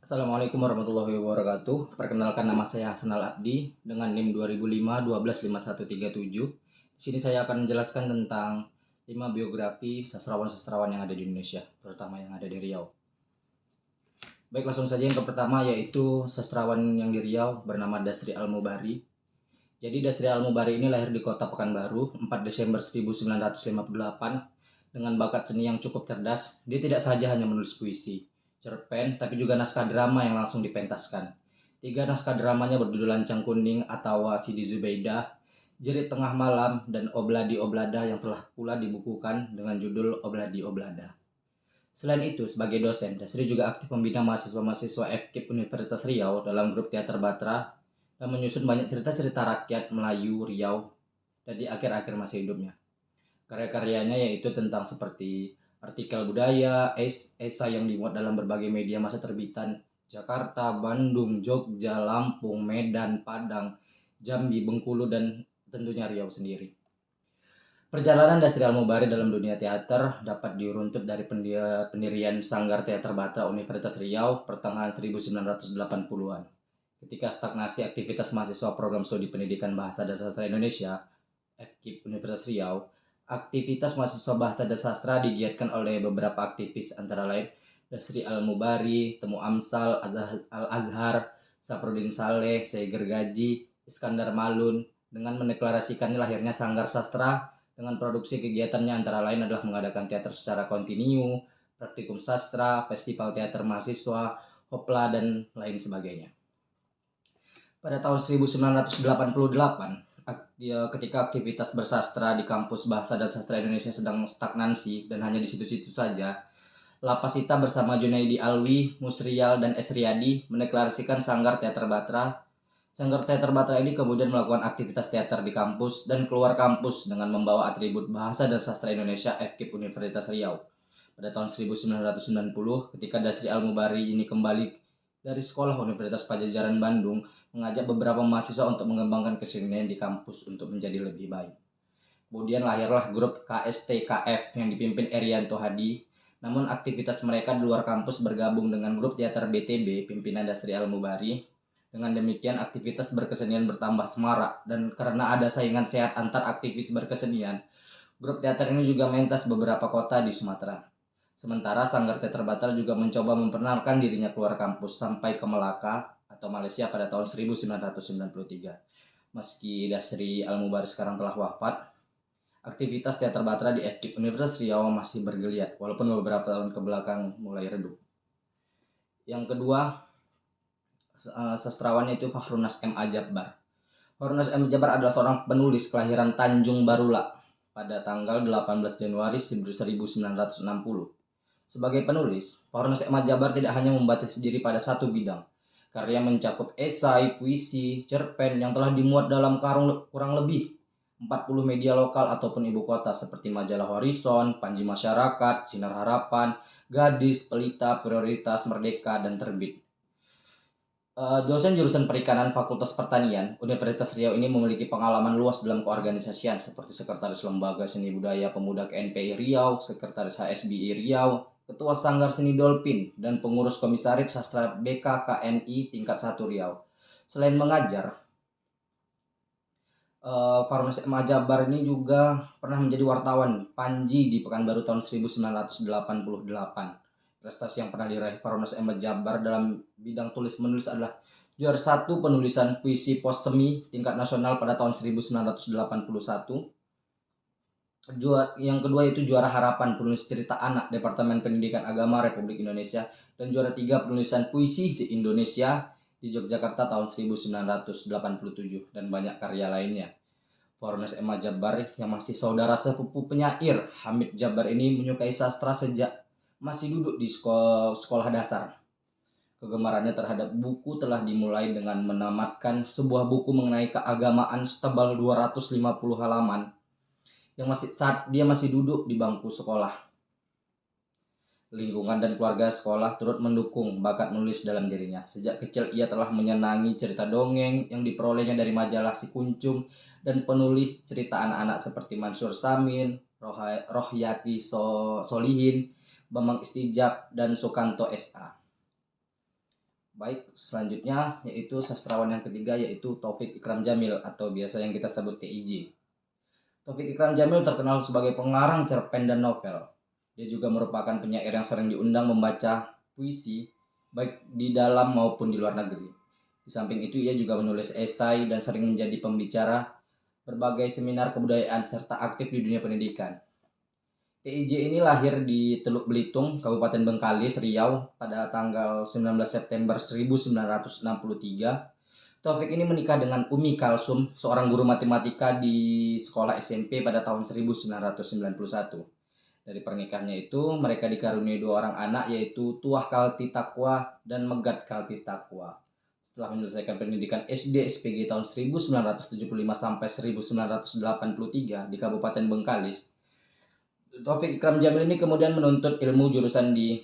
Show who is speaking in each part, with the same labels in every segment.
Speaker 1: Assalamualaikum warahmatullahi wabarakatuh. Perkenalkan, nama saya Hasanal Abdi dengan NIM 2005-125137. Di sini saya akan menjelaskan tentang 5 biografi sastrawan-sastrawan yang ada di Indonesia, terutama yang ada di Riau. Baik, langsung saja yang pertama, yaitu sastrawan yang di Riau bernama Dasri Al-Mubari. Jadi Dasri Al-Mubari ini lahir di Kota Pekanbaru 4 Desember 1958 dengan bakat seni yang cukup cerdas. Dia tidak saja hanya menulis puisi, cerpen, tapi juga naskah drama yang langsung dipentaskan. 3 naskah dramanya berjudul Lancang Kuning atau Sidi Zubaidah, Jerit Tengah Malam, dan Obladi Oblada yang telah pula dibukukan dengan judul Obladi Oblada. Selain itu, sebagai dosen, Dasri juga aktif membina mahasiswa-mahasiswa FKIP Universitas Riau dalam grup teater Batra dan menyusun banyak cerita-cerita rakyat Melayu Riau dan di akhir-akhir masa hidupnya. Karya-karyanya yaitu tentang seperti artikel budaya, esai yang dimuat dalam berbagai media masa terbitan Jakarta, Bandung, Jogja, Lampung, Medan, Padang, Jambi, Bengkulu, dan tentunya Riau sendiri. Perjalanan Dasri Al-Mubari dalam dunia teater dapat diruntut dari pendirian Sanggar Teater Batra Universitas Riau pertengahan 1980-an. Ketika stagnasi aktivitas mahasiswa program studi pendidikan bahasa dan sastra Indonesia, FKIP Universitas Riau, aktivitas mahasiswa bahasa dan sastra digiatkan oleh beberapa aktivis antara lain Dasri Al-Mubari, Temu Amsal, Al-Azhar, Saprudin Saleh, Syekh Gergaji, Iskandar Malun, dengan mendeklarasikannya lahirnya Sanggar Sastra dengan produksi kegiatannya antara lain adalah mengadakan teater secara kontinu, praktikum sastra, festival teater mahasiswa, hopla, dan lain sebagainya. Pada tahun 1988, ketika aktivitas bersastra di kampus Bahasa dan Sastra Indonesia sedang stagnansi dan hanya di situ-situ saja, Lapasita bersama Junaidi Alwi, Musrial, dan Esriadi mendeklarasikan Sanggar Teater Batra. Sanggar Teater Batra ini kemudian melakukan aktivitas teater di kampus dan keluar kampus dengan membawa atribut Bahasa dan Sastra Indonesia FKIP Universitas Riau. Pada tahun 1990, ketika Dasri Al-Mubari ini kembali dari sekolah Universitas Padjadjaran Bandung, mengajak beberapa mahasiswa untuk mengembangkan kesenian di kampus untuk menjadi lebih baik. Kemudian lahirlah grup KSTKF yang dipimpin Erianto Hadi. Namun aktivitas mereka di luar kampus bergabung dengan grup teater BTB pimpinan Dasri Al-Mubari. Dengan demikian aktivitas berkesenian bertambah semarak dan karena ada saingan sehat antar aktivis berkesenian, grup teater ini juga mentas beberapa kota di Sumatera. Sementara Sanggar Teater Batra juga mencoba memperkenalkan dirinya keluar kampus sampai ke Melaka atau Malaysia pada tahun 1993. Meski Dasri Al-Mubari sekarang telah wafat, aktivitas teater Batra di FKIP Universitas Riau masih bergeliat walaupun beberapa tahun ke belakang mulai redup. Yang kedua, sastrawan itu Harunnas M. A. Jabbar. Harunnas M. Jabbar adalah seorang penulis kelahiran Tanjung Barula pada tanggal 18 Januari 1960. Sebagai penulis, Harunnas M. A. Jabbar tidak hanya membatasi diri pada satu bidang. Karya mencakup esai, puisi, cerpen yang telah dimuat dalam kurang lebih 40 media lokal ataupun ibu kota seperti Majalah Horizon, Panji Masyarakat, Sinar Harapan, Gadis, Pelita, Prioritas, Merdeka, dan Terbit. Dosen jurusan Perikanan Fakultas Pertanian, Universitas Riau ini memiliki pengalaman luas dalam keorganisasian seperti Sekretaris Lembaga Seni Budaya Pemuda KNPI Riau, Sekretaris HSBI Riau, Ketua Sanggar Seni Dolphin, dan pengurus Komisaris Sastra BKKNI tingkat 1 Riau. Selain mengajar, Harunnas M. A. Jabbar ini juga pernah menjadi wartawan Panji di Pekanbaru tahun 1988. Prestasi yang pernah diraih Harunnas M. A. Jabbar dalam bidang tulis-menulis adalah juara 1 penulisan puisi pos semi tingkat nasional pada tahun 1981. Yang kedua itu juara harapan penulis cerita anak Departemen Pendidikan Agama Republik Indonesia, dan juara 3 penulisan puisi se-Indonesia di Yogyakarta tahun 1987, dan banyak karya lainnya. Harunnas M. A. Jabbar yang masih saudara sepupu penyair Hamid Jabbar ini menyukai sastra sejak masih duduk di sekolah dasar. Kegemarannya terhadap buku telah dimulai dengan menamatkan sebuah buku mengenai keagamaan setebal 250 halaman yang saat dia masih duduk di bangku sekolah. Lingkungan dan keluarga sekolah turut mendukung bakat menulis dalam dirinya. Sejak kecil ia telah menyenangi cerita dongeng yang diperolehnya dari majalah Si Kuncung dan penulis cerita anak-anak seperti Mansur Samin, Rohyati Solihin, Bambang Istijab, dan Sukanto S.A. Baik, selanjutnya yaitu sastrawan yang ketiga yaitu Taufik Ikram Jamil atau biasa yang kita sebut TIJ. Taufik Ikram Jamil terkenal sebagai pengarang cerpen dan novel. Dia juga merupakan penyair yang sering diundang membaca puisi baik di dalam maupun di luar negeri. Di samping itu ia juga menulis esai dan sering menjadi pembicara berbagai seminar kebudayaan serta aktif di dunia pendidikan. TIJ ini lahir di Teluk Belitung, Kabupaten Bengkalis, Riau pada tanggal 19 September 1963. Taufik ini menikah dengan Umi Kalsum, seorang guru matematika di sekolah SMP pada tahun 1991. Dari pernikahannya itu, mereka dikaruniai dua orang anak yaitu Tuah Kalti Takwa dan Megat Kalti Takwa. Setelah menyelesaikan pendidikan SD SPG tahun 1975 sampai 1983 di Kabupaten Bengkalis, Taufik Ikram Jamil ini kemudian menuntut ilmu jurusan di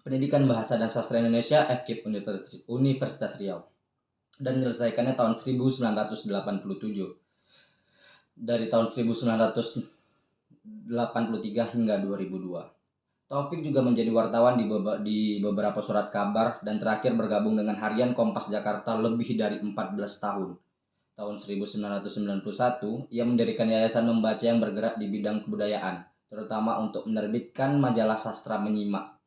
Speaker 1: Pendidikan Bahasa dan Sastra Indonesia FKIP Universitas Riau dan menyelesaikannya tahun 1987. Dari tahun 1983 hingga 2002. Taufik juga menjadi wartawan di beberapa surat kabar dan terakhir bergabung dengan Harian Kompas Jakarta lebih dari 14 tahun. Tahun 1991, ia mendirikan yayasan membaca yang bergerak di bidang kebudayaan, terutama untuk menerbitkan majalah sastra Menyimak.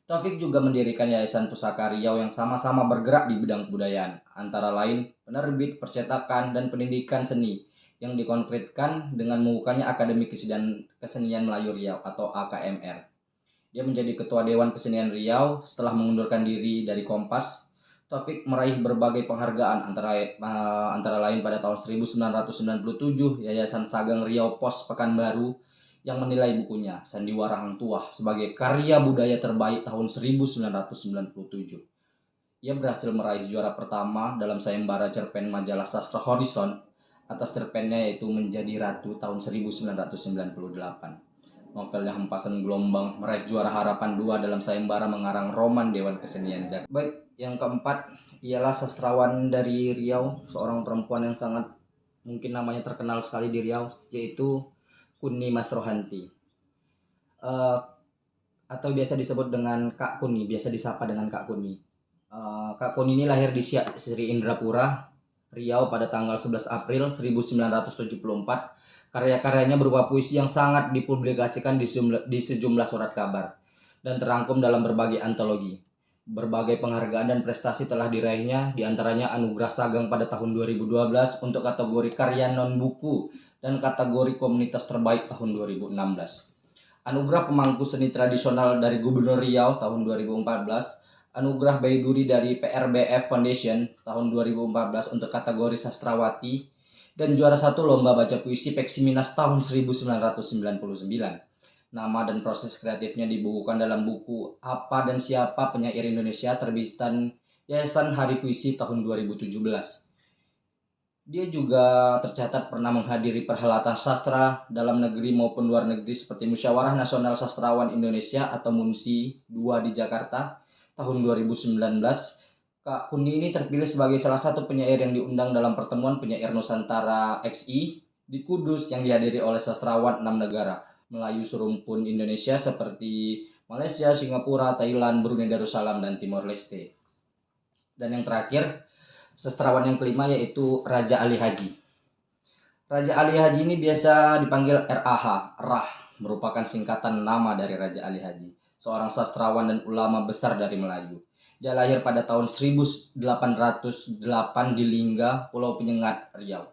Speaker 1: Taufik juga mendirikan Yayasan Pusaka Riau yang sama-sama bergerak di bidang kebudayaan, antara lain penerbit, percetakan, dan pendidikan seni yang dikonkretkan dengan membukanya Akademi Kesenian Melayu Riau atau AKMR. Dia menjadi Ketua Dewan Kesenian Riau setelah mengundurkan diri dari Kompas. Taufik meraih berbagai penghargaan antara lain pada tahun 1997 Yayasan Sagang Riau Pos Pekanbaru yang menilai bukunya Sandiwara Hang Tuah sebagai karya budaya terbaik tahun 1997. Ia berhasil meraih juara pertama dalam sayembara cerpen majalah Sastra Horizon atas cerpennya yaitu Menjadi Ratu tahun 1998. Novelnya Hempasan Gelombang meraih juara harapan 2 dalam sayembara mengarang roman Dewan Kesenian Jakarta. Baik, yang keempat ialah sastrawan dari Riau, seorang perempuan yang sangat mungkin namanya terkenal sekali di Riau, yaitu Kuni Mas Rohanti. Atau biasa disebut dengan Kak Kuni, biasa disapa dengan Kak Kuni. Kak Kuni ini lahir di Sri Indrapura, Riau pada tanggal 11 April 1974. Karya-karyanya berupa puisi yang sangat dipublikasikan di sejumlah surat kabar dan terangkum dalam berbagai antologi. Berbagai penghargaan dan prestasi telah diraihnya, diantaranya Anugerah Sagang pada tahun 2012 untuk kategori karya non-buku dan kategori komunitas terbaik tahun 2016. Anugerah Pemangku Seni Tradisional dari Gubernur Riau tahun 2014, Anugerah Baiduri dari PRBF Foundation tahun 2014 untuk kategori sastrawati, dan juara 1 Lomba Baca Puisi Peksiminas tahun 1999. Nama dan proses kreatifnya dibukukan dalam buku Apa dan Siapa Penyair Indonesia terbitan Yayasan Hari Puisi tahun 2017. Dia juga tercatat pernah menghadiri perhelatan sastra dalam negeri maupun luar negeri seperti Musyawarah Nasional Sastrawan Indonesia atau MUNSI 2 di Jakarta tahun 2019. Kak Kundi ini terpilih sebagai salah satu penyair yang diundang dalam pertemuan penyair Nusantara XI di Kudus yang dihadiri oleh sastrawan 6 negara, Melayu serumpun Indonesia seperti Malaysia, Singapura, Thailand, Brunei Darussalam, dan Timor Leste. Dan yang terakhir, sastrawan yang kelima yaitu Raja Ali Haji. Raja Ali Haji ini biasa dipanggil RAH, Rah, merupakan singkatan nama dari Raja Ali Haji, seorang sastrawan dan ulama besar dari Melayu. Dia lahir pada tahun 1808 di Lingga, Pulau Penyengat, Riau.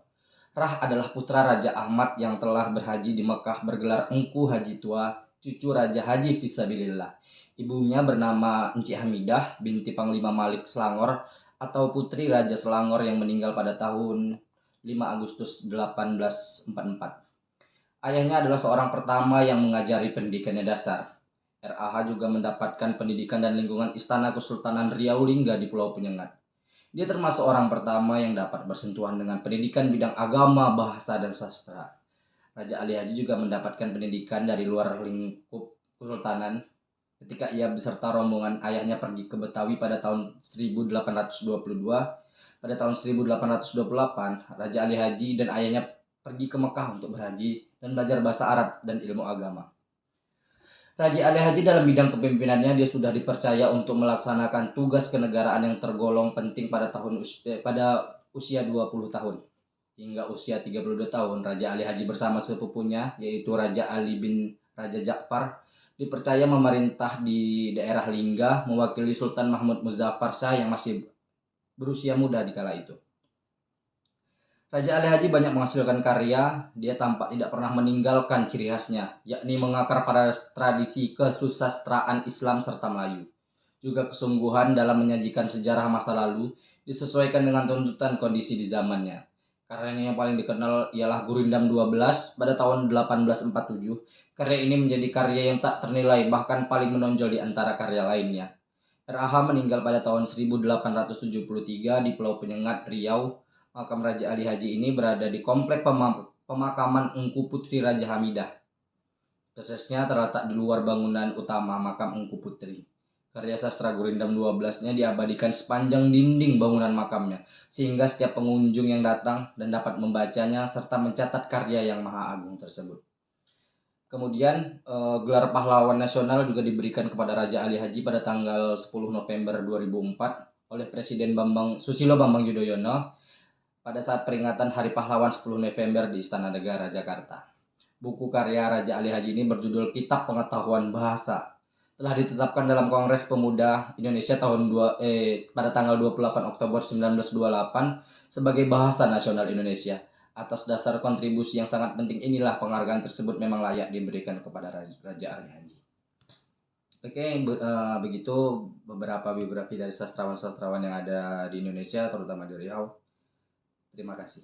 Speaker 1: Rah adalah putra Raja Ahmad yang telah berhaji di Mekah bergelar Engku Haji Tua, cucu Raja Haji Fisabilillah. Ibunya bernama Encik Hamidah binti Panglima Malik Selangor atau putri Raja Selangor yang meninggal pada tahun 5 Agustus 1844. Ayahnya adalah seorang pertama yang mengajari pendidikannya dasar. RAH juga mendapatkan pendidikan dan lingkungan Istana Kesultanan Riau Lingga di Pulau Penyengat. Dia termasuk orang pertama yang dapat bersentuhan dengan pendidikan bidang agama, bahasa, dan sastra. Raja Ali Haji juga mendapatkan pendidikan dari luar lingkup Kesultanan ketika ia beserta rombongan ayahnya pergi ke Betawi pada tahun 1822. Pada tahun 1828, Raja Ali Haji dan ayahnya pergi ke Mekah untuk berhaji dan belajar bahasa Arab dan ilmu agama. Raja Ali Haji dalam bidang kepemimpinannya dia sudah dipercaya untuk melaksanakan tugas kenegaraan yang tergolong penting pada usia 20 tahun. Hingga usia 32 tahun, Raja Ali Haji bersama sepupunya yaitu Raja Ali bin Raja Ja'far dipercaya memerintah di daerah Lingga mewakili Sultan Mahmud Muzaffar Shah yang masih berusia muda di kala itu. Raja Ali Haji banyak menghasilkan karya, dia tampak tidak pernah meninggalkan ciri khasnya, yakni mengakar pada tradisi kesusastraan Islam serta Melayu. Juga kesungguhan dalam menyajikan sejarah masa lalu disesuaikan dengan tuntutan kondisi di zamannya. Karyanya yang paling dikenal ialah Gurindam 12 pada tahun 1847. Karya ini menjadi karya yang tak ternilai bahkan paling menonjol di antara karya lainnya. R.A.H. meninggal pada tahun 1873 di Pulau Penyengat, Riau. Makam Raja Ali Haji ini berada di komplek pemakaman Engku Putri Raja Hamidah. Persisnya terletak di luar bangunan utama makam Engku Putri. Karya sastra Gurindam 12-nya diabadikan sepanjang dinding bangunan makamnya, sehingga setiap pengunjung yang datang dan dapat membacanya serta mencatat karya yang maha agung tersebut. Kemudian gelar pahlawan nasional juga diberikan kepada Raja Ali Haji pada tanggal 10 November 2004 oleh Presiden Susilo Bambang Yudhoyono pada saat peringatan Hari Pahlawan 10 November di Istana Negara, Jakarta. Buku karya Raja Ali Haji ini berjudul Kitab Pengetahuan Bahasa. Telah ditetapkan dalam Kongres Pemuda Indonesia pada tanggal 28 Oktober 1928 sebagai Bahasa Nasional Indonesia. Atas dasar kontribusi yang sangat penting inilah penghargaan tersebut memang layak diberikan kepada Raja Ali Haji. Begitu beberapa biografi dari sastrawan-sastrawan yang ada di Indonesia, terutama di Riau. Terima kasih.